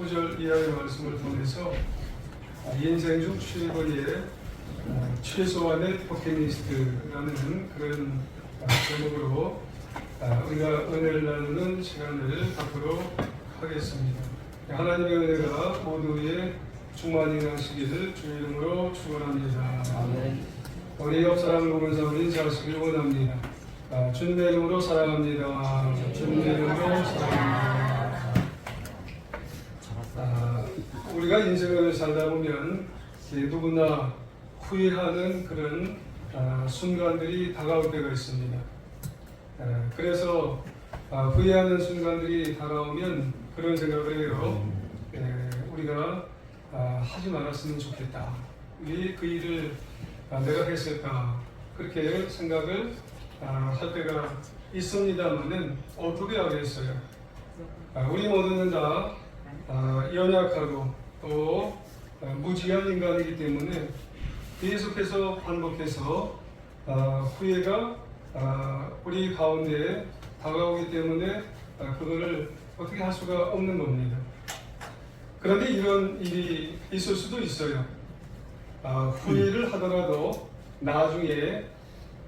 19절 이하의 말씀을 통해서 인생 중 최고의 최소한의 버킷리스트라는 그런 제목으로 우리가 은혜를 나누는 시간을 갖도록 하겠습니다. 하나님의 은혜가 모두의 충만히 하시기를 주의 이름으로 축원합니다. 아멘. 우리 옆 사람을 보면서 인사하시길 원합니다. 주님의 이름으로 사랑합니다. 주님의 이름으로 사랑합니다. 우리가 인생을 살다 보면 누구나 후회하는 그런 순간들이 다가올 때가 있습니다. 그래서 후회하는 순간들이 다가오면 그런 생각을 해요. 우리가 하지 말았으면 좋겠다. 왜 그 일을 내가 했을까? 그렇게 생각을 할 때가 있습니다만은 어떻게 하겠어요? 우리 모두는 다 연약하고 또 무지한 인간이기 때문에 계속해서 반복해서 후회가 우리 가운데 다가오기 때문에 그거를 어떻게 할 수가 없는 겁니다. 그런데 이런 일이 있을 수도 있어요. 후회를 하더라도 나중에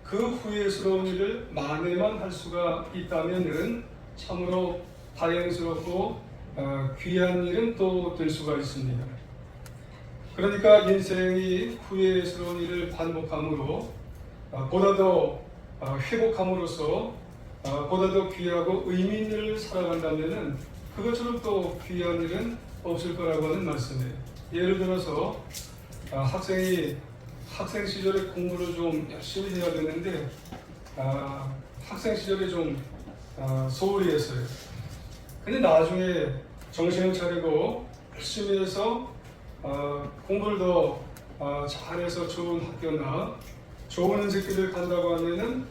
그 후회스러운 일을 만회만 할 수가 있다면은 참으로 다행스럽고 귀한 일은 또 될 수가 있습니다. 그러니까 인생이 후회스러운 일을 반복함으로 보다 더 회복함으로써 보다 더 귀하고 의미 있는 일을 살아간다면은 그것처럼 또 귀한 일은 없을 거라고 하는 말씀이에요. 예를 들어서 학생이 학생 시절에 공부를 좀 열심히 해야 되는데 학생 시절에 좀 소홀히 했어요. 근데 나중에 정신을 차리고 열심히 해서 공부를 더 잘해서 좋은 학교나 좋은 인생길을 간다고 하면은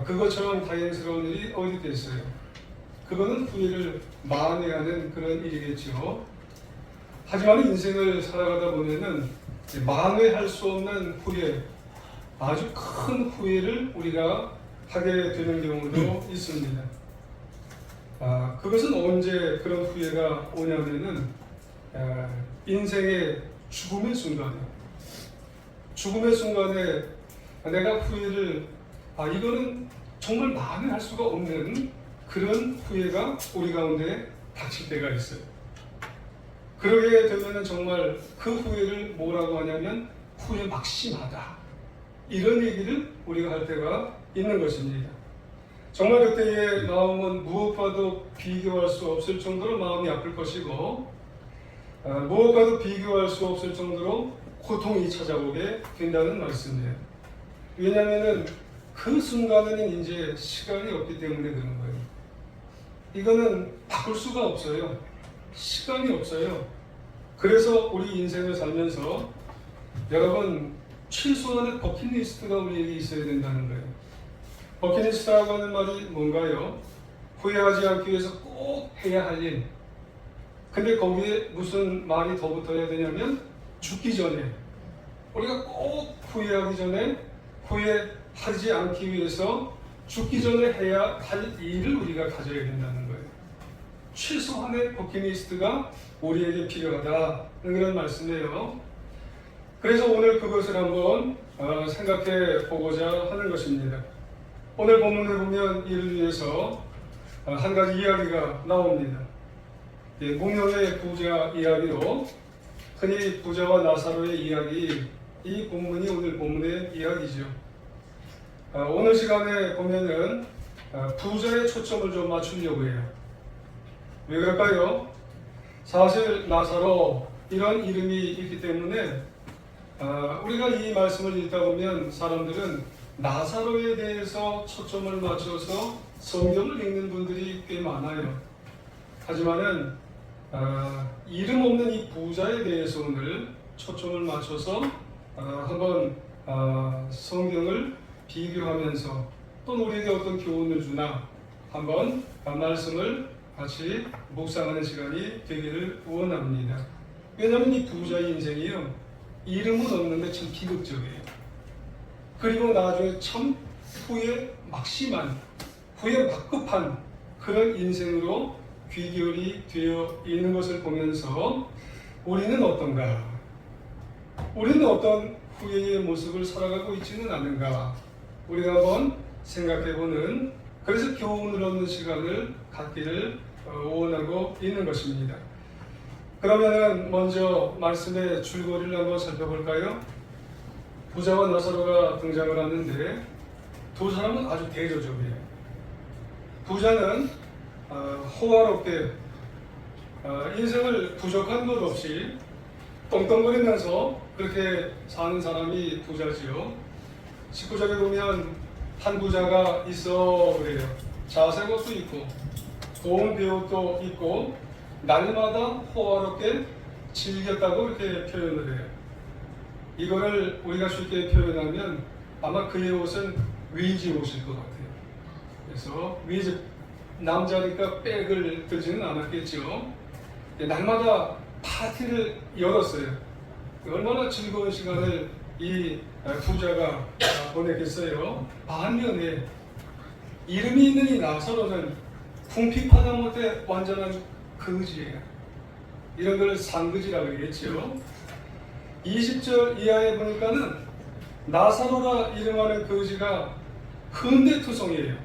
그것처럼 다행스러운 일이 어디 있겠어요? 그거는 후회를 만회하는 그런 일이겠죠. 하지만 인생을 살아가다 보면은 만회할 수 없는 후회, 아주 큰 후회를 우리가 하게 되는 경우도 있습니다. 그것은 언제 그런 후회가 오냐면은 인생의 죽음의 순간이에요. 죽음의 순간에 내가 후회를 이거는 정말 만회할 수가 없는 그런 후회가 우리 가운데 닥칠 때가 있어요. 그러게 되면은 정말 그 후회를 뭐라고 하냐면 후회 막심하다. 이런 얘기를 우리가 할 때가 있는 것입니다. 정말 그때의 마음은 무엇과도 비교할 수 없을 정도로 마음이 아플 것이고 무엇과도 비교할 수 없을 정도로 고통이 찾아오게 된다는 말씀이에요. 왜냐하면 그 순간에는 이제 시간이 없기 때문에 그런 거예요. 이거는 바꿀 수가 없어요. 시간이 없어요. 그래서 우리 인생을 살면서 여러분 최소한의 버킷리스트가 우리에게 있어야 된다는 거예요. 버킷리스트라고 하는 말이 뭔가요? 후회하지 않기 위해서 꼭 해야 할 일. 근데 거기에 무슨 말이 더 붙어야 되냐면 죽기 전에 우리가 꼭 후회하기 전에 후회하지 않기 위해서 죽기 전에 해야 할 일을 우리가 가져야 된다는 거예요. 최소한의 버킷리스트가 우리에게 필요하다 그런 말씀이에요. 그래서 오늘 그것을 한번 생각해 보고자 하는 것입니다. 오늘 본문에 보면 이를 위해서 한 가지 이야기가 나옵니다. 공룡의 부자 이야기로 흔히 부자와 나사로의 이야기, 이 본문이 오늘 본문의 이야기죠. 오늘 시간에 보면은 부자의 초점을 좀 맞추려고 해요. 왜 그럴까요? 사실 나사로 이런 이름이 있기 때문에 우리가 이 말씀을 읽다 보면 사람들은 나사로에 대해서 초점을 맞춰서 성경을 읽는 분들이 꽤 많아요. 하지만은 이름 없는 이 부자에 대해서 오늘 초점을 맞춰서 한번 성경을 비교하면서 또 우리에게 어떤 교훈을 주나 한번 말씀을 같이 묵상하는 시간이 되기를 원합니다. 왜냐하면 이 부자의 인생이요 이름은 없는데 참 비극적이에요. 그리고 나중에 참 후회 막심한 후회 막급한 그런 인생으로 귀결이 되어 있는 것을 보면서 우리는 어떤가? 우리는 어떤 후회의 모습을 살아가고 있지는 않은가? 우리가 한번 생각해보는, 그래서 교훈을 얻는 시간을 갖기를 원하고 있는 것입니다. 그러면은 먼저 말씀의 줄거리를 한번 살펴볼까요? 부자와 나사로가 등장을 하는데 두 사람은 아주 대조적이에요. 부자는 호화롭게 인생을 부족한 것 없이 떵떵거리면서 그렇게 사는 사람이 부자지요. 19절에 보면 한 부자가 있어 그래요. 자색 옷도 있고 좋은 배옷도 있고 날마다 호화롭게 즐겼다고 이렇게 표현을 해요. 이거를 우리가 쉽게 표현하면 아마 그의 옷은 위지 옷일 것 같아요. 그래서 위지, 남자니까 백을 들지는 않았겠죠. 날마다 파티를 열었어요. 얼마나 즐거운 시간을 이 부자가 보냈겠어요. 반면에 이름이 있는 이 나사로는 궁핍하다 못해 완전한 거지예요. 이런 걸 상거지라고 그러겠죠. 20절 이하에 보니까는 나사로라 이름하는 거지가 흔대투성이에요.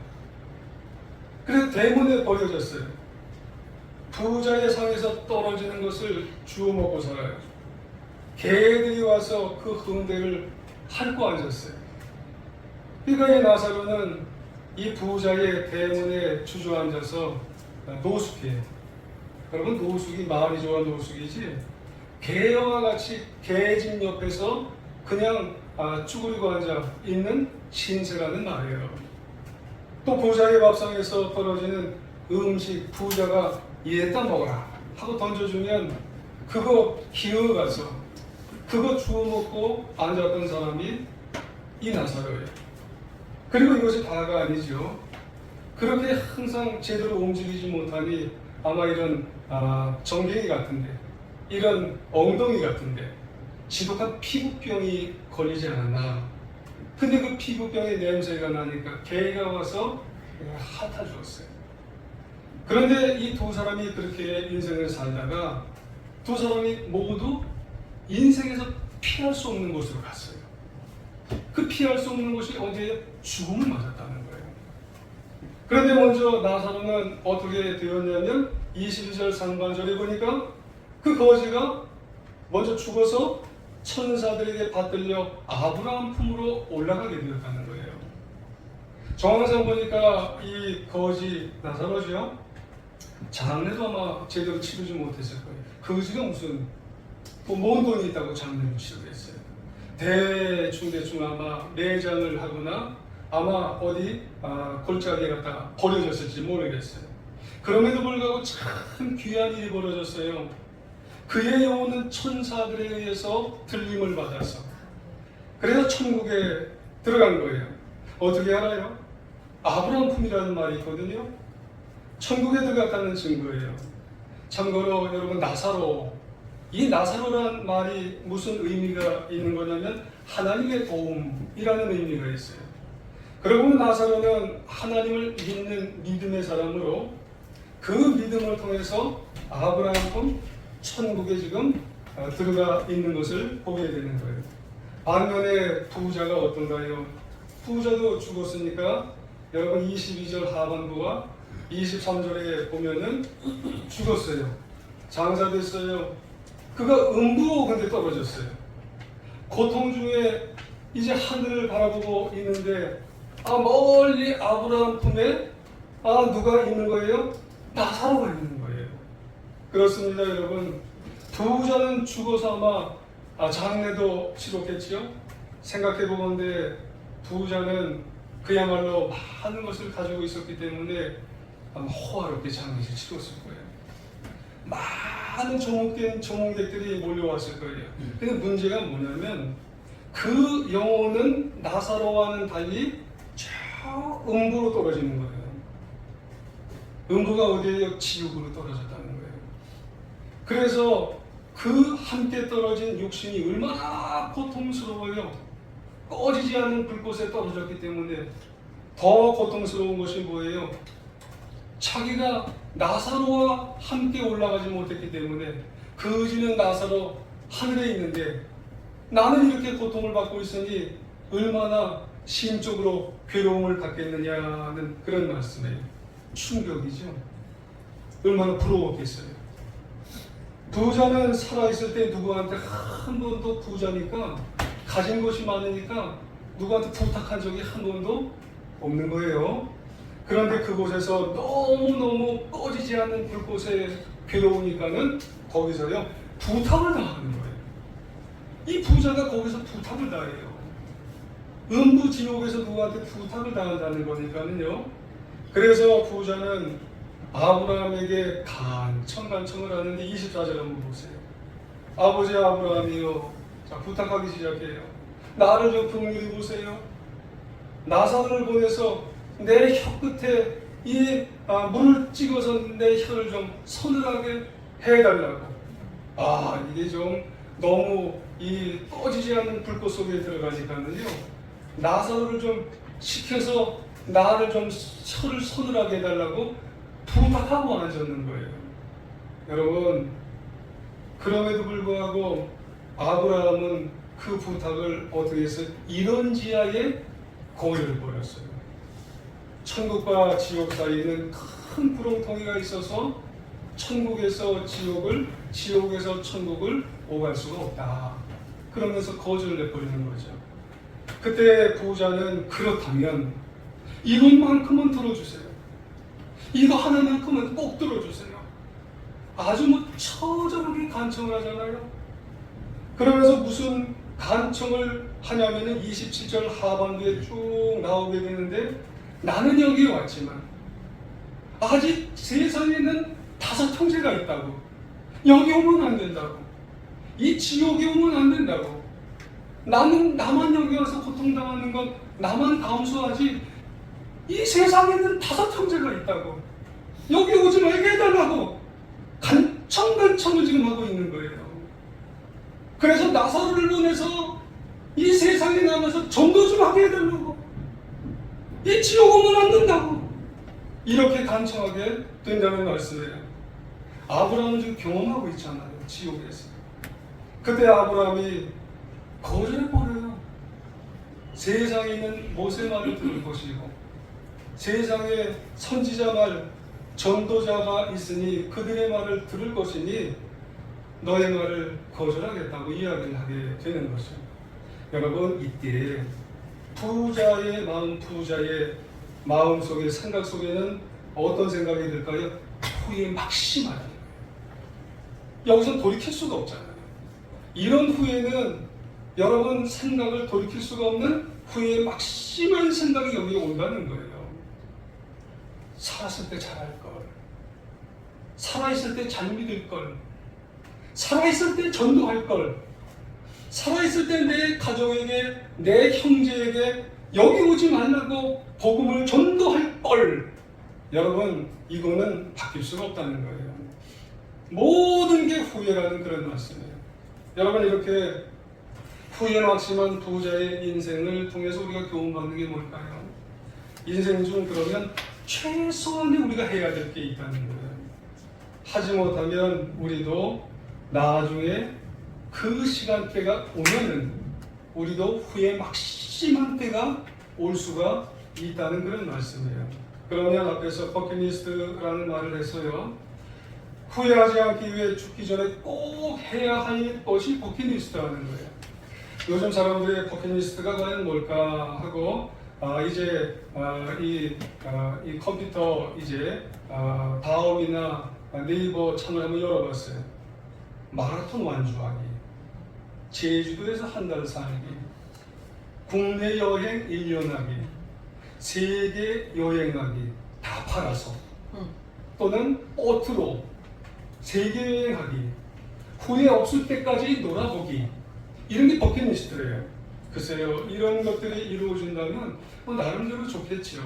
그래서 대문에 버려졌어요. 부자의 상에서 떨어지는 것을 주워 먹고 살아요. 개들이 와서 그 흔대를 핥고 앉았어요. 그러니까 이 나사로는 이 부자의 대문에 주저앉아서 노숙해요. 여러분, 노숙이 말이 좋아 노숙이지 개와 같이 개집 옆에서 그냥 쭈그리고 앉아 있는 신세라는 말이에요. 또 부자의 밥상에서 떨어지는 음식 부자가 이에다 먹어라 하고 던져주면 그거 기어가서 그거 주워 먹고 앉았던 사람이 이 나사로예요. 그리고 이것이 다가 아니죠. 그렇게 항상 제대로 움직이지 못하니 아마 이런 정갱이 같은데, 이런 엉덩이 같은데 지독한 피부병이 걸리지 않았나. 근데 그 피부병의 냄새가 나니까 개가 와서 핥아 주었어요. 그런데 이 두 사람이 그렇게 인생을 살다가 두 사람이 모두 인생에서 피할 수 없는 곳으로 갔어요. 그 피할 수 없는 곳이 어디에? 죽음을 맞았다는 거예요. 그런데 먼저 나사로는 어떻게 되었냐면 22절 상반절에 보니까 그 거지가 먼저 죽어서 천사들에게 받들려 아브라함 품으로 올라가게 되었다는 거예요. 정황상 보니까 이 거지 나사로죠. 장례도 아마 제대로 치르지 못했을 거예요. 거지가 무슨 뭔 돈이 있다고 장례를 치르겠어요. 대충 아마 매장을 하거나 아마 어디 골짜기에 갖다 버려졌을지 모르겠어요. 그럼에도 불구하고 참 귀한 일이 벌어졌어요. 그의 영혼은 천사들에 의해서 들림을 받아서 그래서 천국에 들어간 거예요. 어떻게 알아요? 아브라함 품이라는 말이 있거든요. 천국에 들어갔다는 증거예요. 참고로 여러분, 나사로, 이 나사로란 말이 무슨 의미가 있는 거냐면 하나님의 도움이라는 의미가 있어요. 그러고 나사로는 하나님을 믿는 믿음의 사람으로 그 믿음을 통해서 아브라함 품 천국에 지금 들어가 있는 것을 보게 되는 거예요. 반면에 부자가 어떤가요? 부자도 죽었으니까 여러분 22절 하반부와 23절에 보면은 죽었어요. 장사됐어요. 그가 음부로 근데 떨어졌어요. 고통 중에 이제 하늘을 바라보고 있는데 멀리 아브라함 품에 누가 있는 거예요? 나사로가 있는 거예요. 그렇습니다, 여러분. 부자는 죽어서 아마 장례도 치렀겠지요. 생각해보건대 부자는 그야말로 많은 것을 가지고 있었기 때문에 아마 호화롭게 장례를 치렀을 거예요. 많은 조문객들이 몰려왔을 거예요. 근데 문제가 뭐냐면 그 영혼은 나사로와는 달리 저 음부로 떨어지는 거예요. 음부가 어디에요? 지옥으로 떨어졌다는 거예요. 그래서 그 함께 떨어진 육신이 얼마나 고통스러워요. 꺼지지 않는 불꽃에 떨어졌기 때문에 더 고통스러운 것이 뭐예요? 자기가 나사로와 함께 올라가지 못했기 때문에 거지는 나사로 하늘에 있는데 나는 이렇게 고통을 받고 있으니 얼마나 심적으로 괴로움을 갖겠느냐는 그런 말씀이에요. 충격이죠. 얼마나 부러웠겠어요. 부자는 살아있을 때 누구한테 한 번도 부자니까 가진 것이 많으니까 누구한테 부탁한 적이 한 번도 없는 거예요. 그런데 그곳에서 너무너무 꺼지지 않는 불꽃에 괴로우니까는 거기서요 부탁을 당하는 거예요. 이 부자가 거기서 부탁을 당해요. 음부 지옥에서 누구한테 부탁을 당한다는 거니까는요. 그래서 부자는 아브라함에게 간청을 하는데 24절 한번 보세요. 아버지 아브라함이요, 자 부탁하기 시작해요. 나를 좀 긍휼히 보세요. 나사로를 보내서 내 혀 끝에 이 물을 찍어서 내 혀를 좀 서늘하게 해달라고. 이게 좀 너무 이 꺼지지 않는 불꽃 속에 들어가니까는요. 나사로를 좀 시켜서 나를 좀 혀를 서늘하게 해달라고 부탁하고 앉았는 거예요. 여러분, 그럼에도 불구하고 아브라함은 그 부탁을 어떻게 해서 이런 지하에 거리를 버렸어요. 천국과 지옥 사이에는 큰 구렁텅이가 있어서 천국에서 지옥을, 지옥에서 천국을 오갈 수가 없다. 그러면서 거절을 내버리는 거죠. 그때 부자는 그렇다면 이것만큼은 들어주세요. 이거 하나만큼은 꼭 들어주세요. 아주 처절하게 간청을 하잖아요. 그러면서 무슨 간청을 하냐면은 27절 하반부에 쭉 나오게 되는데 나는 여기에 왔지만 아직 세상에는 5 형제가 있다고. 여기 오면 안 된다고. 이 지옥에 오면 안 된다고. 나만 여기 와서 고통당하는 건 나만 감수하지 이 세상에는 5 형제가 있다고. 여기 오지 말게 해달라고 간청을 지금 하고 있는 거예요. 그래서 나사로를 보내서 이 세상에 남아서 전도 좀 하게 해달라고. 이 지옥 오면 안 된다고. 이렇게 간청하게 된다는 말씀이에요. 아브라함은 지금 경험하고 있잖아요. 지옥에서. 그때 아브라함이 거절해버려요. 세상에 있는 모세 말을 들을 것이고 세상에 선지자 말, 전도자가 있으니 그들의 말을 들을 것이니 너의 말을 거절하겠다고 이야기를 하게 되는 것이죠. 여러분, 이때 부자의 마음 속에, 생각 속에는 어떤 생각이 들까요? 후회 막심하다. 여기서 돌이킬 수가 없잖아요. 이런 후회는 여러분 생각을 돌이킬 수가 없는 후회의 막심한 생각이 여기에 온다는 거예요. 살았을 때 잘할 걸, 살아있을 때 잘 믿을 걸, 살아있을 때 전도할 걸, 살아있을 때 내 가족에게, 내 형제에게 여기 오지 말라고 복음을 전도할 걸. 여러분, 이거는 바뀔 수가 없다는 거예요. 모든 게 후회라는 그런 말씀이에요. 여러분, 이렇게 후회 막심한 부자의 인생을 통해서 우리가 교훈받는 게 뭘까요? 인생 중 그러면 최소한의 우리가 해야 될 게 있다는 거예요. 하지 못하면 우리도 나중에 그 시간대가 오면은 우리도 후회 막심한 때가 올 수가 있다는 그런 말씀이에요. 그러면 앞에서 버킷리스트라는 말을 해서요. 후회하지 않기 위해 죽기 전에 꼭 해야 할 것이 버킷리스트라는 거예요. 요즘 사람들의 버킷리스트가 과연 뭘까 하고 이 컴퓨터 다음이나 네이버 창을 한번 열어봤어요. 마라톤 완주하기, 제주도에서 한 달 살기, 국내 여행 1년 하기, 세계 여행하기 다 팔아서 또는 보트로 세계 여행하기, 후회 없을 때까지 놀아보기, 이런 게 버킷리스트래요. 글쎄요, 이런 것들이 이루어진다면 나름대로 좋겠죠.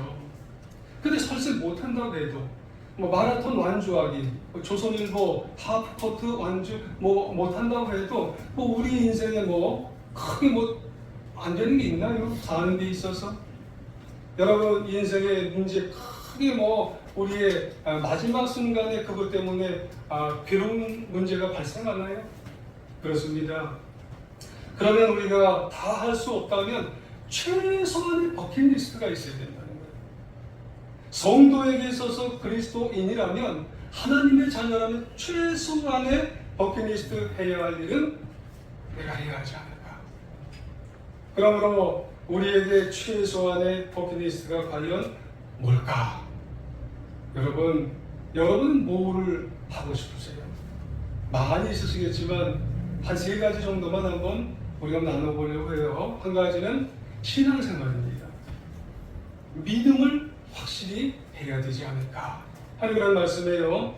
근데 설사 못한다고 해도 마라톤 완주하기, 조선일보 하프코트 완주 못한다고 해도 우리 인생에 크게 안 되는 게 있나요? 사는 데 있어서. 여러분, 인생의 문제 크게 우리의 마지막 순간에 그것 때문에 괴로운 문제가 발생하나요? 그렇습니다. 그러면 우리가 다 할 수 없다면 최소한의 버킷리스트가 있어야 된다는 거예요. 성도에게 있어서 그리스도인이라면, 하나님의 자녀라면 최소한의 버킷리스트 해야 할 일은 내가 해야 하지 않을까. 그러므로 우리에게 최소한의 버킷리스트가 과연 뭘까? 여러분 뭐를 하고 싶으세요? 많이 있으시겠지만 한 3가지 정도만 한번 우리가 나눠보려고 해요. 한 가지는 신앙생활입니다. 믿음을 확실히 해야 되지 않을까 하는 그런 말씀이에요.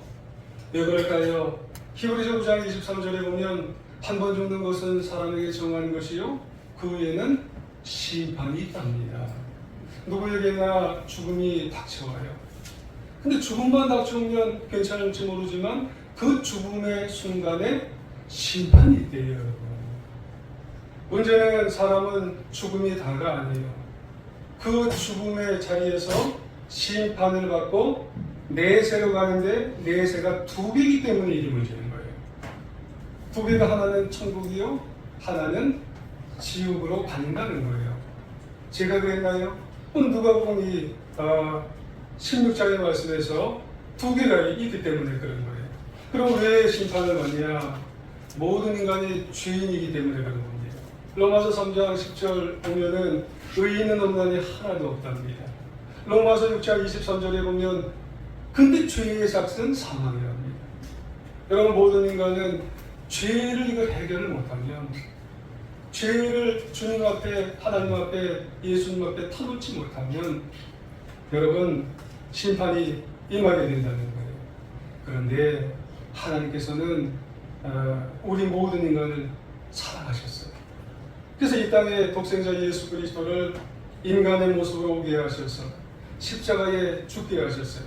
왜 그럴까요? 히브리서 9장 23절에 보면 한 번 죽는 것은 사람에게 정한 것이요 그 후에는 심판이 있답니다. 누구에게나 죽음이 닥쳐와요. 근데 죽음만 닥쳐오면 괜찮을지 모르지만 그 죽음의 순간에 심판이 있대요, 여러분. 문제는 사람은 죽음이 다가 아니에요. 그 죽음의 자리에서 심판을 받고 내세로 가는데 내세가 2개이기 때문에 이게 문제인 거예요. 2개가 하나는 천국이요, 하나는 지옥으로 간다는 거예요. 제가 그랬나요? 누가복음 16장의 말씀에서 2개가 있기 때문에 그런 거예요. 그럼 왜 심판을 받냐? 모든 인간이 죄인이기 때문에 그런 겁니다. 로마서 3장 10절 보면은 의인은 없나니 하나도 없답니다. 로마서 6장 23절에 보면 근데 죄의 삭은 사망이랍니다. 여러분, 모든 인간은 죄를 이걸 해결을 못하면, 죄를 주님 앞에, 하나님 앞에, 예수님 앞에 터놓지 못하면 여러분 심판이 임하게 된다는 거예요. 그런데 하나님께서는 우리 모든 인간을 사랑하셨어요. 그래서 이 땅에 독생자 예수 그리스도를 인간의 모습으로 오게 하셔서 십자가에 죽게 하셨어요.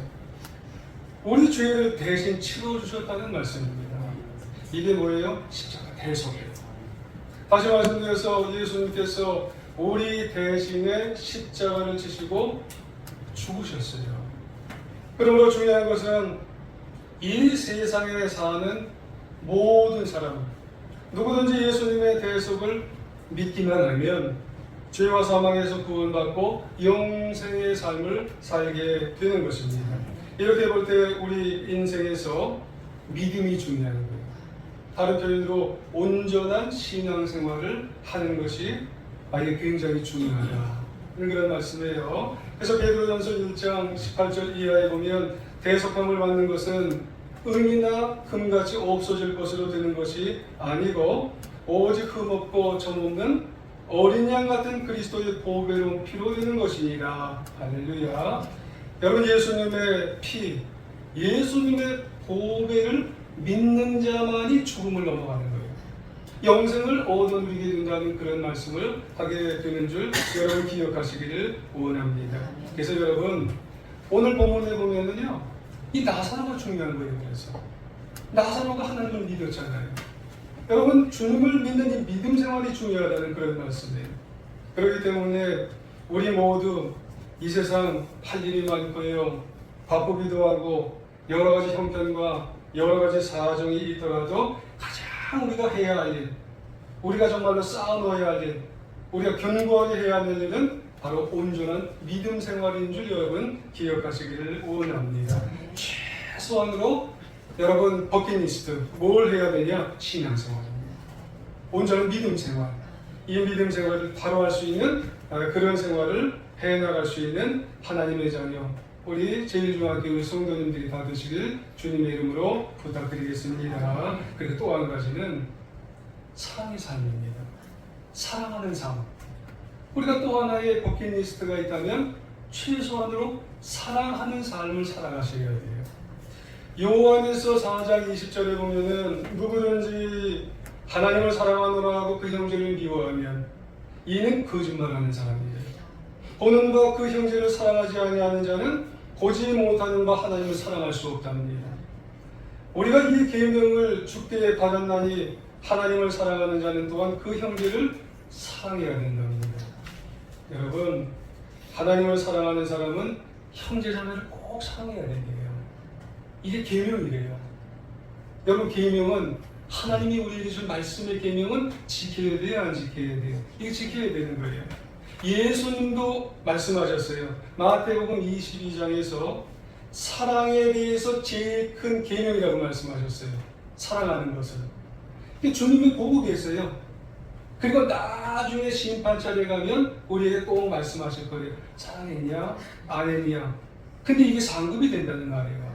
우리 죄를 대신 치러주셨다는 말씀입니다. 이게 뭐예요? 십자가 대속이에요. 다시 말씀드려서 예수님께서 우리 대신에 십자가를 지시고 죽으셨어요. 그러므로 중요한 것은 이 세상에 사는 모든 사람, 누구든지 예수님의 대속을 믿기만 하면 죄와 사망에서 구원받고 영생의 삶을 살게 되는 것입니다. 이렇게 볼 때 우리 인생에서 믿음이 중요한 거예요. 다른 표현으로 온전한 신앙생활을 하는 것이 이게 굉장히 중요하다, 그런 말씀이에요. 그래서 베드로전서 1장 18절 이하에 보면 대속함을 받는 것은 은이나 금같이 없어질 것으로 되는 것이 아니고 오직 흠없고 점없는 어린 양 같은 그리스도의 보배로운 피로 되는 것이니라. 할렐루야. 여러분, 예수님의 피, 예수님의 보배를 믿는 자만이 죽음을 넘어가는 거예요. 영생을 얻어 누리게 된다는 그런 말씀을 하게 되는 줄 여러분 기억하시기를 원합니다. 그래서 여러분, 오늘 본문에 보면은요, 이 나사로가 중요한 거예요. 그래서 나사로가 하나님을 믿었잖아요. 여러분, 주님을 믿는 이 믿음 생활이 중요하다는 그런 말씀이에요. 그렇기 때문에 우리 모두 이 세상 할 일이 많고요, 바쁘기도 하고 여러 가지 형편과 여러 가지 사정이 있더라도 가장 우리가 해야 할 일, 우리가 정말로 쌓아놓아야 할 일, 우리가 견고하게 해야 하는 일은 바로 온전한 믿음 생활인 줄 여러분 기억하시기를 원합니다. 최소한으로 여러분 버킷리스트 뭘 해야 되냐? 신앙생활입니다. 온전한 믿음 생활. 이 믿음 생활을 바로 할 수 있는 그런 생활을 해나갈 수 있는 하나님의 자녀, 우리 제일중학교 성도님들이 다 되시길 주님의 이름으로 부탁드리겠습니다. 그리고 또 한 가지는 사랑의 삶입니다. 사랑하는 삶. 우리가 또 하나의 버킷리스트가 있다면 최소한으로 사랑하는 삶을 살아가셔야 돼요. 요한에서 4장 20절에 보면은 누구든지 하나님을 사랑하노라 하고 그 형제를 미워하면 이는 거짓말하는 사람이에요. 보는 바 그 형제를 사랑하지 아니하는 자는 보지 못하는 바 하나님을 사랑할 수 없답니다. 우리가 이 계명을 주께 받았나니 하나님을 사랑하는 자는 또한 그 형제를 사랑해야 된답니다. 여러분, 하나님을 사랑하는 사람은 형제자매를 꼭 사랑해야 된대요. 이게 계명이래요. 여러분, 계명은 하나님이 우리에게 준 말씀의 계명은 지켜야 돼요, 안 지켜야 돼요? 이거 지켜야 되는 거예요. 예수님도 말씀하셨어요. 마태복음 22장에서 사랑에 대해서 제일 큰 계명이라고 말씀하셨어요. 사랑하는 것을. 주님이 보고 계세요. 그리고 나중에 심판자리에 가면 우리에게 꼭 말씀하실 거예요. 사랑했냐? 안 했냐? 근데 이게 상급이 된다는 말이에요.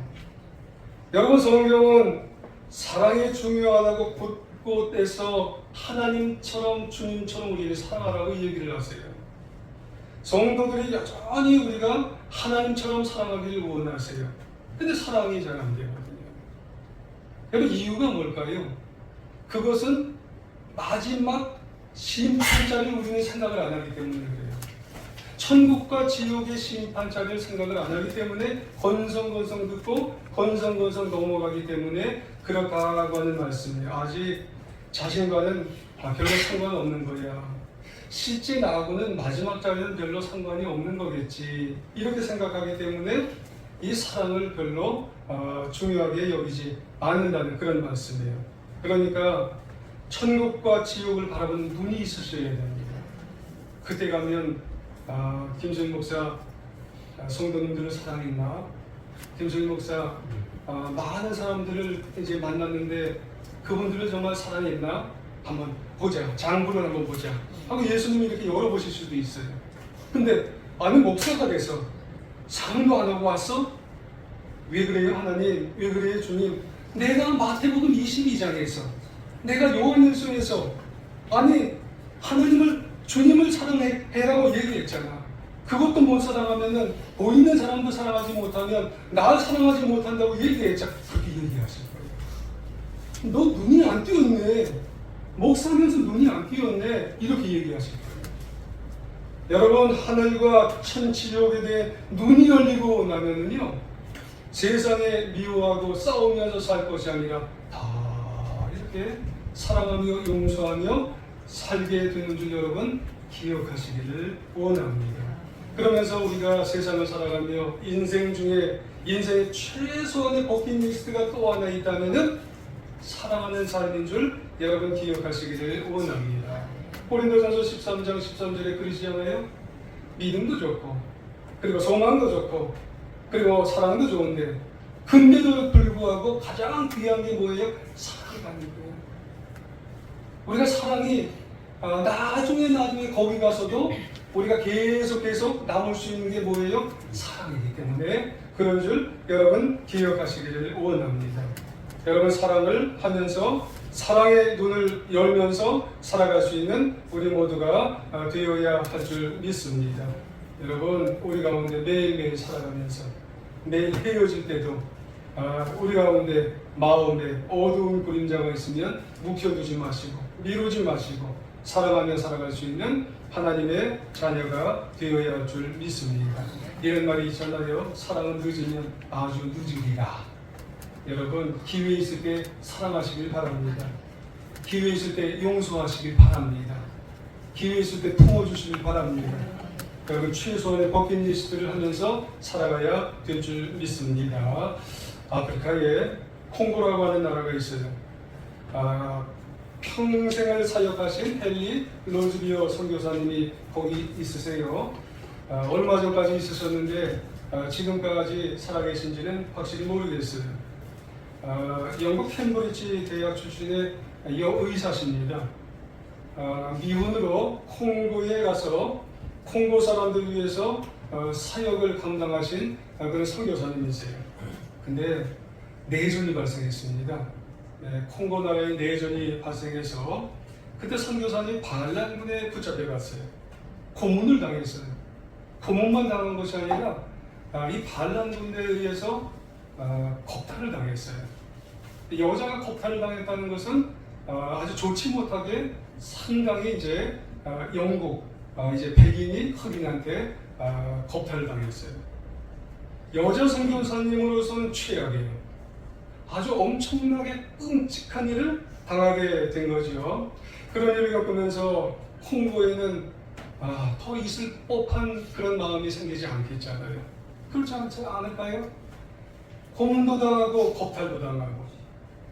여러분, 성경은 사랑이 중요하다고 굳고 떼서 하나님처럼 주님처럼 우리를 사랑하라고 얘기를 하세요. 성도들이 여전히 우리가 하나님처럼 사랑하기를 원하세요. 근데 사랑이 잘 안 되거든요. 여러분, 이유가 뭘까요? 그것은 마지막 심판자를 우리는 생각을 안 하기 때문에 그래요. 천국과 지옥의 심판자를 생각을 안 하기 때문에 건성건성 듣고 건성건성 넘어가기 때문에 그렇다고 하는 말씀이에요. 아직 자신과는 별로 상관없는 거야. 실제 나하고는 마지막 자리는 별로 상관이 없는 거겠지. 이렇게 생각하기 때문에 이 사랑을 별로 중요하게 여기지 않는다는 그런 말씀이에요. 그러니까 천국과 지옥을 바라보는 눈이 있으셔야 됩니다. 그때 가면 김정일 목사 성도님들을 사랑했나? 김정일 목사 많은 사람들을 이제 만났는데 그분들을 정말 사랑했나? 한번 보자. 장부를 한번 보자. 하고 예수님이 이렇게 열어보실 수도 있어요. 근데 아는 목사가 돼서 상도 안 하고 왔어? 왜 그래요, 하나님? 왜 그래요, 주님? 내가 마태복음 22장에서 내가 요한일서에서 아니 하나님을 주님을 사랑해라고 얘기했잖아. 그것도 못 사랑하면은 보이는 사람도 사랑하지 못하면 나를 사랑하지 못한다고 얘기했잖아. 그렇게 얘기하실 거예요. 너 눈이 안 띄었네. 목사면서 눈이 안 띄었네. 이렇게 얘기하실 거예요. 여러분, 하늘과 천지옥에 대해 눈이 열리고 나면은요, 세상에 미워하고 싸우면서 살 것이 아니라 다 이렇게 사랑하며 용서하며 살게 되는 줄 여러분 기억하시기를 원합니다. 그러면서 우리가 세상을 살아가며 인생 중에 인생의 최소한의 버킷리스트가 또 하나 있다면은 사랑하는 삶인 줄 여러분 기억하시기를 원합니다. 고린도전서 13장 13절에 그러시잖아요. 믿음도 좋고 그리고 소망도 좋고 그리고 사랑도 좋은데 근데도 불구하고 가장 귀한 게 뭐예요? 사랑이라는 거예요. 우리가 사랑이 나중에 거기 가서도 우리가 계속 남을 수 있는 게 뭐예요? 사랑이기 때문에 그런 줄 여러분 기억하시기를 원합니다. 여러분, 사랑을 하면서 사랑의 눈을 열면서 살아갈 수 있는 우리 모두가 되어야 할 줄 믿습니다. 여러분, 우리 가운데 매일매일 살아가면서 매일 헤어질 때도 우리 가운데 마음에 어두운 그림자가 있으면 묵혀두지 마시고 미루지 마시고 사랑하며 살아갈 수 있는 하나님의 자녀가 되어야 할 줄 믿습니다. 이런 말이 있잖아요. 사랑은 늦으면 아주 늦으리라. 여러분, 기회 있을 때 사랑하시길 바랍니다. 기회 있을 때 용서하시길 바랍니다. 기회 있을 때 품어주시길 바랍니다. 여러분, 최소한의 버킷리스트를 하면서 살아가야 될 줄 믿습니다. 아프리카에 콩고라고 하는 나라가 있어요. 평생을 사역하신 헨리 로즈비어 선교사님이 거기 있으세요. 얼마 전까지 있으셨는데 지금까지 살아계신지는 확실히 모르겠어요. 영국 캠브리지 대학 출신의 여의사십니다. 미군으로 콩고에 가서 콩고 사람들 위해서 사역을 감당하신 그런 선교사님이세요. 근데 내전이 발생했습니다. 콩고 나라에 내전이 발생해서 그때 선교사님이 반란군에 붙잡혀갔어요. 고문을 당했어요. 고문만 당한 것이 아니라 이 반란군에 의해서 겁탈을 당했어요. 여자가 겁탈을 당했다는 것은 아주 좋지 못하게 상당히 이제 영국 이제 백인이 흑인한테 겁탈을 당했어요. 여자 선교사님으로서는 최악이에요. 아주 엄청나게 끔찍한 일을 당하게 된 거죠. 그런 일을 겪으면서 콩고에는 더 있을 법한 그런 마음이 생기지 않겠잖아요. 그렇지 않을까요? 고문도 당하고 겁탈도 당하고.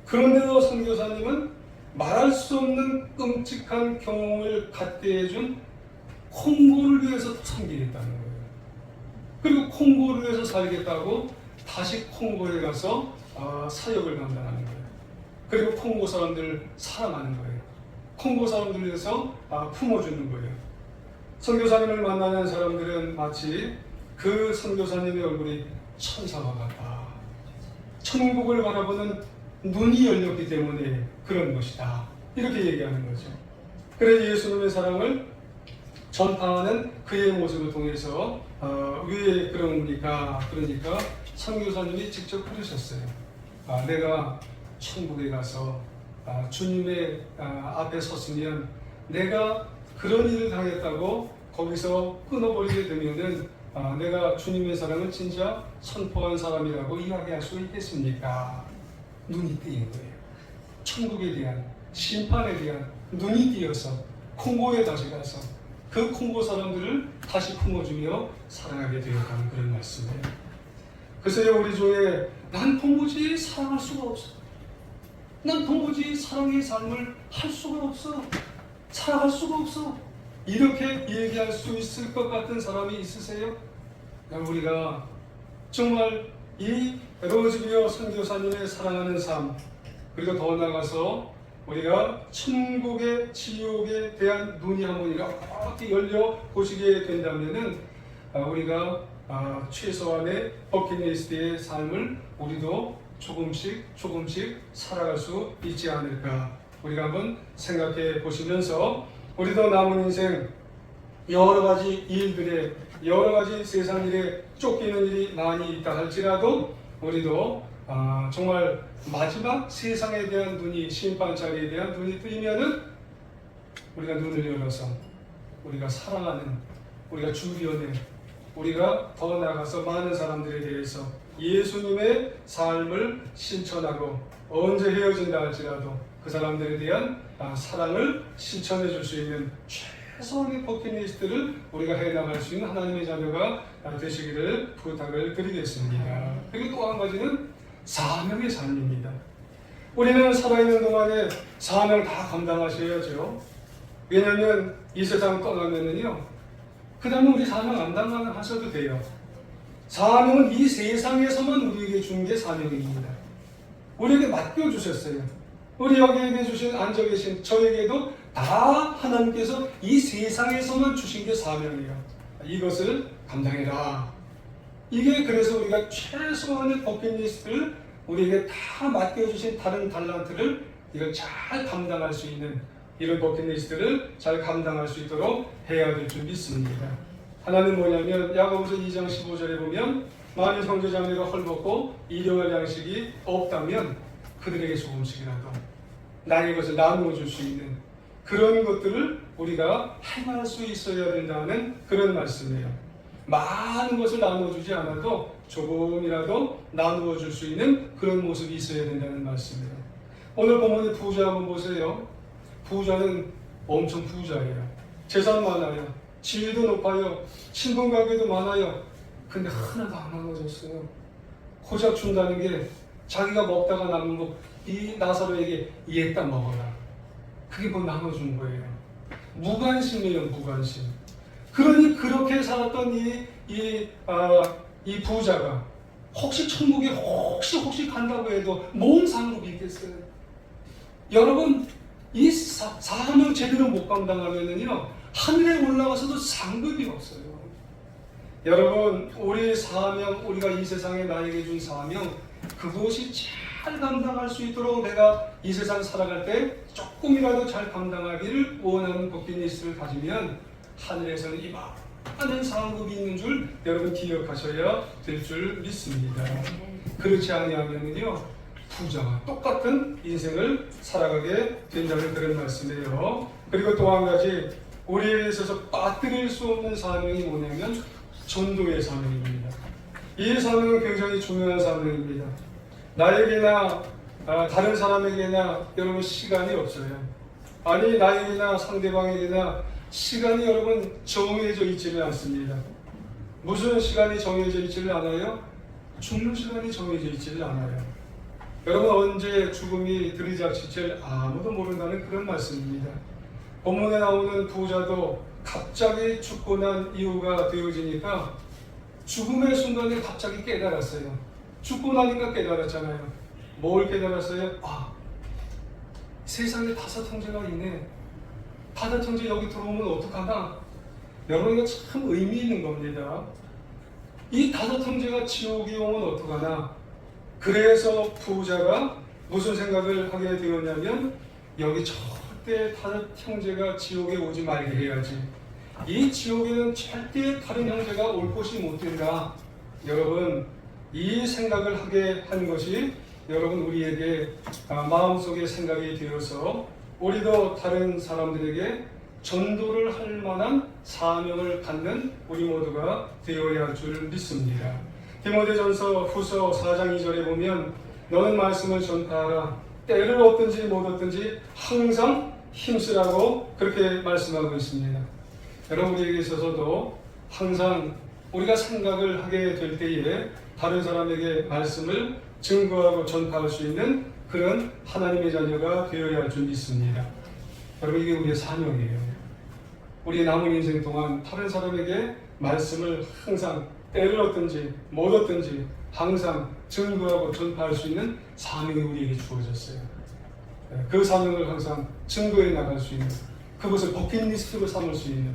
그런데도 선교사님은 말할 수 없는 끔찍한 경험을 갖게 해준 콩고를 위해서 섬기겠다는 거예요. 그리고 콩고를 위해서 살겠다고 다시 콩고에 가서 사역을 감당하는 거예요. 그리고 콩고 사람들을 사랑하는 거예요. 콩고 사람들을 위해서 품어주는 거예요. 선교사님을 만나는 사람들은 마치 그 선교사님의 얼굴이 천사와 같다. 천국을 바라보는 눈이 열렸기 때문에 그런 것이다. 이렇게 얘기하는 거죠. 그래서 예수님의 사랑을 전파하는 그의 모습을 통해서 왜 그럽니까? 그러니까 선교사님이 직접 그러셨어요. 내가 천국에 가서 주님의 앞에 섰으면 내가 그런 일을 당했다고 거기서 끊어버리게 되면은 내가 주님의 사랑을 진짜 선포한 사람이라고 이야기할 수 있겠습니까? 눈이 띄인 거예요. 천국에 대한 심판에 대한 눈이 띄어서 콩고에 다시 가서 그 콩고 사람들을 다시 품어주며 사랑하게 되어가는 그런 말씀이에요. 그래서 우리 중에 난 도무지 사랑할 수가 없어. 난 도무지 사랑의 삶을 할 수가 없어. 살아갈 수가 없어. 이렇게 얘기할 수 있을 것 같은 사람이 있으세요? 우리가 정말 이 로즈비어 선교사님의 사랑하는 삶, 그리고 더 나아가서 우리가 천국의 지옥에 대한 눈이 한번 이렇게 열려 보시게 된다면은 우리가 최소한의 버킷리스트의 삶을 우리도 조금씩 살아갈 수 있지 않을까. 우리가 한번 생각해 보시면서 우리도 남은 인생 여러 가지 일들에 여러 가지 세상 일에 쫓기는 일이 많이 있다 할지라도 우리도 정말 마지막 세상에 대한 눈이 심판자리에 대한 눈이 뜨이면은 우리가 눈을 열어서 우리가 사랑하는 우리가 주변에 우리가 더 나아가서 많은 사람들에 대해서 예수님의 삶을 실천하고 언제 헤어진다 할지라도 그 사람들에 대한 사랑을 실천해 줄 수 있는 최소한의 버킷리스트를 우리가 해나갈 수 있는 하나님의 자녀가 되시기를 부탁을 드리겠습니다. 그리고 또 한 가지는 사명의 삶입니다. 우리는 살아있는 동안에 사명 다 감당하셔야죠. 왜냐하면 이 세상 떠나면은요, 그 다음에 우리 사명 안 감당하셔도 돼요. 사명은 이 세상에서만 우리에게 준 게 사명입니다. 우리에게 맡겨주셨어요. 우리 여기에게 주신 앉아 계신 저에게도 다 하나님께서 이 세상에서만 주신 게 사명이에요. 이것을 감당해라. 이게 그래서 우리가 최소한의 버킷리스트를 우리에게 다 맡겨주신 다른 달란트를 이걸 잘 감당할 수 있는 이런 버킷리스트를 잘 감당할 수 있도록 해야 될 줄 믿습니다. 하나는 뭐냐면 야고보서 2장 15절에 보면 만일 형제자매가 헐벗고 일용할 양식이 없다면 그들에게 조금씩이라도 나의 것을 나누어 줄 수 있는 그런 것들을 우리가 행할 수 있어야 된다는 그런 말씀이에요. 많은 것을 나누어 주지 않아도 조금이라도 나누어 줄 수 있는 그런 모습이 있어야 된다는 말씀이에요. 오늘 본문의 부자 한번 보세요. 부자는 엄청 부자예요. 재산 많아요. 지위도 높아요. 친분 관계도 많아요. 근데 하나도 안 나눠줬어요. 고작 준다는 게 자기가 먹다가 남은 거 이 나사로에게 얘 딱 먹어라. 그게 뭐 나눠준 거예요. 무관심이에요, 무관심. 그러니 그렇게 살았던 이 부자가 혹시 천국에 혹시 간다고 해도 뭔 상급이 있겠어요? 여러분, 이 사명 제대로 못 감당하면은요, 하늘에 올라가서도 상급이 없어요. 여러분, 우리 사명, 우리가 이 세상에 나에게 준 사명, 그것이 잘 감당할 수 있도록 내가 이 세상 살아갈 때 조금이라도 잘 감당하기를 원하는 버킷리스트를 가지면 하늘에서는 이 많은 상급이 있는 줄 여러분 기억하셔야 될 줄 믿습니다. 그렇지 아니하면요, 부자와 똑같은 인생을 살아가게 된다는 그런 말씀이에요. 그리고 또 한 가지 우리에 있어서 빠뜨릴 수 없는 사명이 뭐냐면 전도의 사명입니다. 이 사명은 굉장히 중요한 사명입니다. 나에게나 다른 사람에게나 여러분 시간이 없어요. 아니 나에게나 상대방에게나 시간이 여러분 정해져 있지는 않습니다. 무슨 시간이 정해져 있지를 않아요? 죽는 시간이 정해져 있지를 않아요. 여러분 언제 죽음이 들이닥칠지 아무도 모른다는 그런 말씀입니다. 본문에 나오는 부자도 갑자기 죽고 난 이유가 되어지니까 죽음의 순간에 갑자기 깨달았어요. 죽고 나니까 깨달았잖아요. 뭘 깨달았어요? 세상에 다섯 형제가 있네. 다섯 형제 여기 들어오면 어떡하나? 여러분 이거 참 의미 있는 겁니다. 이 다섯 형제가 지옥에 오면 어떡하나? 그래서 부자가 무슨 생각을 하게 되었냐면 여기 절대 다섯 형제가 지옥에 오지 말게 해야지. 이 지옥에는 절대 다른 형제가 올 곳이 못 된다. 여러분 이 생각을 하게 한 것이 여러분 우리에게 마음속에 생각이 되어서 우리도 다른 사람들에게 전도를 할 만한 사명을 갖는 우리 모두가 되어야 할 줄 믿습니다. 디모데전서 후서 4장 2절에 보면 너는 말씀을 전파하라. 때를 얻든지 못 얻든지 항상 힘쓰라고 그렇게 말씀하고 있습니다. 여러분 우리에게 있어서도 항상 우리가 생각을 하게 될 때에 다른 사람에게 말씀을 증거하고 전파할 수 있는 그런 하나님의 자녀가 되어야 할 줄 믿습니다. 여러분 이게 우리의 사명이에요. 우리의 남은 인생 동안 다른 사람에게 말씀을 항상 때를 얻든지 못 얻든지 항상 증거하고 전파할 수 있는 사명이 우리에게 주어졌어요. 그 사명을 항상 증거해 나갈 수 있는 그것을 버킷리스트로 삼을 수 있는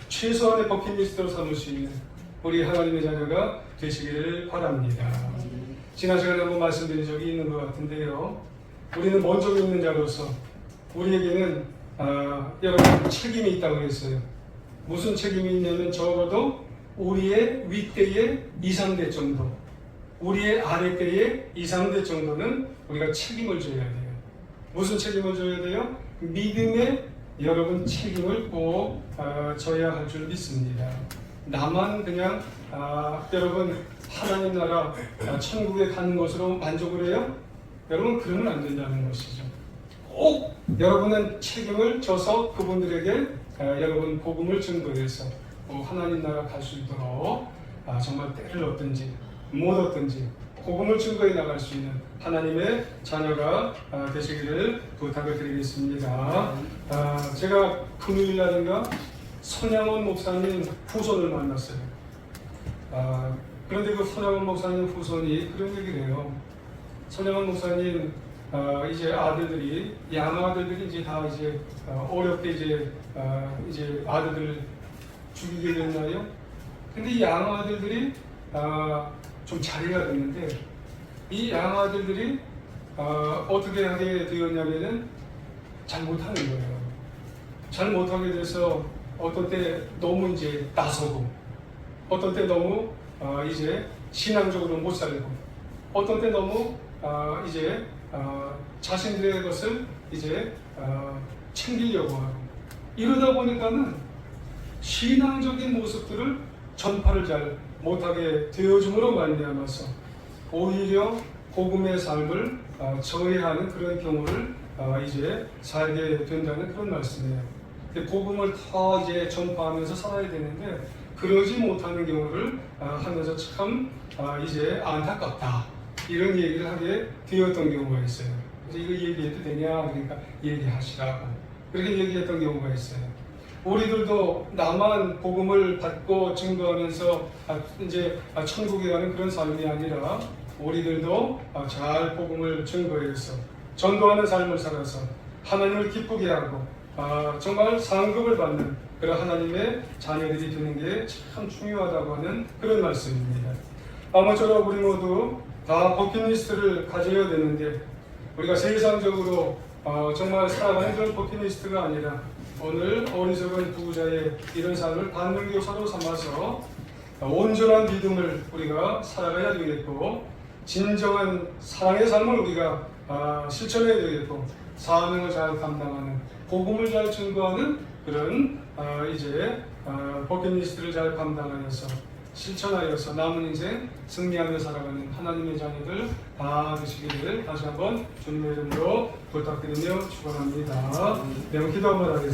최소한의 버킷리스트로 삼을 수 있는 우리 하나님의 자녀가 되시기를 바랍니다. 지난 시간에 한번 말씀드린 적이 있는 것 같은데요. 우리는 먼저 믿는 자로서 우리에게는 여러분 책임이 있다고 했어요. 무슨 책임이 있냐면 적어도 우리의 윗대의 2, 3대 정도, 우리의 아랫대의 2, 3대 정도는 우리가 책임을 져야 돼요. 무슨 책임을 져야 돼요? 믿음의 여러분 책임을 꼭 져야 할 줄 믿습니다. 나만 그냥 여러분 하나님 나라 천국에 가는 것으로 만족을 해요? 여러분 그러면 안 된다는 것이죠. 꼭 여러분은 책임을 져서 그분들에게 여러분 복음을 증거해서 하나님 나라 갈 수 있도록 정말 때를 얻든지 못 얻든지 복음을 증거해 나갈 수 있는 하나님의 자녀가 되시기를 부탁을 드리겠습니다. 제가 금요일 날인가 손양원 목사님 후손을 만났어요. 그런데 그 손양원 목사님 후손이 그런 얘기를 해요. 손양원 목사님 이제 아들들이 양아들들이 이제 다 이제 어렵게 이제 아들들 죽이게 됐나요? 근데 이 양아들들이 좀 자리가 됐는데 이 양아들들이 어떻게 하게 되었냐면은 잘 못하는 거예요. 잘 못하게 돼서 어떤 때 너무 이제 나서고 어떤 때 너무 이제 신앙적으로 못 살고 어떤 때 너무 이제 자신들의 것을 이제 챙기려고 하고 이러다 보니까는 신앙적인 모습들을 전파를 잘 못하게 되어줌으로 말미암아서 오히려 복음의 삶을 저해하는 그런 경우를 이제 살게 된다는 그런 말씀이에요. 복음을 더 이제 전파하면서 살아야 되는데 그러지 못하는 경우를 하면서 참 이제 안타깝다 이런 얘기를 하게 되었던 경우가 있어요. 그래서 이거 얘기해도 되냐 그러니까 얘기하시라고 그렇게 얘기했던 경우가 있어요. 우리들도 나만 복음을 받고 증거하면서 이제 천국에 가는 그런 삶이 아니라 우리들도 잘 복음을 증거해서 전도하는 삶을 살아서 하나님을 기쁘게 하고 정말 상급을 받는 그런 하나님의 자녀들이 되는 게 참 중요하다고 하는 그런 말씀입니다. 아무쪼록 우리 모두 다 버킷리스트를 가져야 되는데 우리가 세상적으로 정말 살아가는 그런 버킷리스트가 아니라 오늘 어리석은 부자의 이런 삶을 반면교사로 삼아서 온전한 믿음을 우리가 살아가야 되겠고 진정한 사랑의 삶을 우리가 실천해야 되겠고 사명을 잘 감당하는 복음을 잘 증거하는 그런 이제 버킷리스트를 잘 감당하여서 실천하여서 남은 인생 승리하며 살아가는 하나님의 자녀들 다 되시기를 다시 한번 주님의 이름으로 부탁드리며 축원합니다. 네, 기도 한번 하겠습니다.